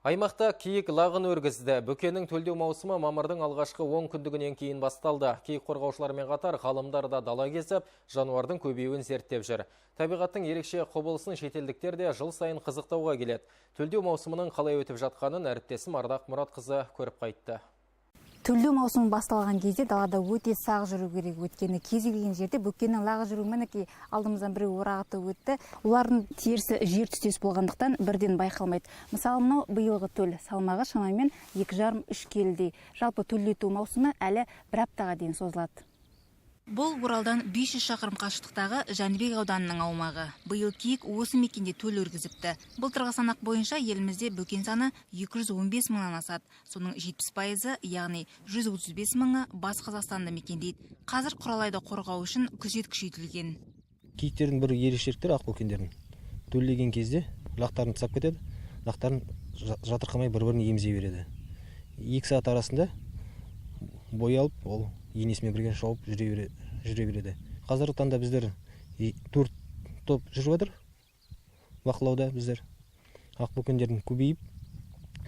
Аймақта киік лағын өргізді. Бөкенің төлдеу маусымы мамырдың алғашқы 10 күндігінен кейін басталды. Киік қорғаушылармен қатар ғалымдар да дала кезіп, жануардың көбеюін зерттеп жүр. Табиғаттың ерекше құбылысын шетелдіктер де жыл сайын қызықтауға келеді. Төлдеу маусымының қалай өтіп жатқанын әріптесім Ардақ Мұратқызы көріп қайтты. Төлдеу маусымы басталған кезде далада өте сақ жүру керек, өткені кез келген жерде бөкеннің лағы жүру мінекей алдымыздан біреу орағытып өтті. Олардың терісі жер түстес болғандықтан бірден байқалмайды. Мысалы, мынау биылғы төл салмағы шамамен 2,5-3 келідей. Жалпы төлдету маусымы әлі бір аптаға дейін созылады. Бұл Оралдан 500 шақырым қашықтықтағы Жәнібек ауданының аумағы. Биыл киік осы мекенде төл өргізіпті. Былтырғы санақ бойынша елімізде бөкен саны 215 мыңнан асады. Соның 70%, яғни 135 мыңы Батыс Қазақстанды мекендейді. Қазір құралайды қорғау үшін күзет күшейтілген. Киіктердің бір ерекшеліктері ақбөкендердің. Төлдеген кезде лақтарын тұсап кетеді, лақтарын жатырқамай бір-бірін емізей береді. 2 сағат арасында бой алып, ол енесімен бірге шауып жүре береді. Қазіргі таңда біздер 4 топ жүріп жатыр. Бақылауда біздер ақбөкендердің көбейіп,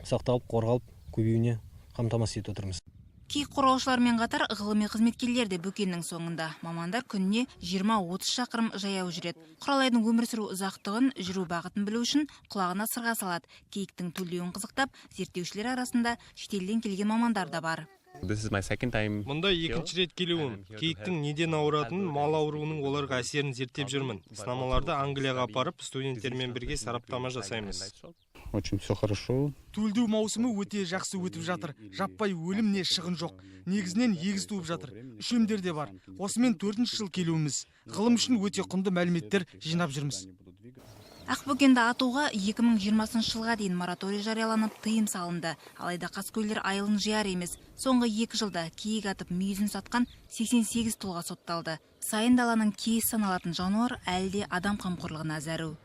сақталып, қорғалып, көбеюіне қамтамасыз етіп отырмыз. Киік қорғаушылармен қатар ғылыми қызметкерлер де бөкеннің соңында. Мамандар күніне 20-30 шақырым жаяу жүреді. Құралайдың өмір сүру ұзақтығын, жүру бағытын білу үшін құлағына сырға салады. Киіктің төлдеуін қызықтап, зерттеушілер арасында шетелден келген мамандар да бар. Мұнда екінші рет келуім. Киіктің неден ауыратынын, мал ауруының оларға әсерін зерттеп жүрмін. Сынамаларды Англияға апарып, студенттермен бірге сараптама жасаймыз. Очень все хорошо. Төлдеу маусымы өте жақсы өтіп жатыр. Жаппай өлім не шығын жоқ. Негізінен егіз туып жатыр. Үшемдер де бар. Осымен 4-ші жыл келуіміз. Ғылым үшін өте құнды мәліметтер жинап жүрміз. Ақбөкенді атуға 2020 жылға дейін мораторий жарияланып тыйым салынды. Алайда қаскөйлер айылын жияр емес. Соңғы 2 жылда киік атып мүйізін сатқан 88 тұлға сотталды. Сайын даланың киіз саналатын жануар әлде адам қамқорлығына зәру.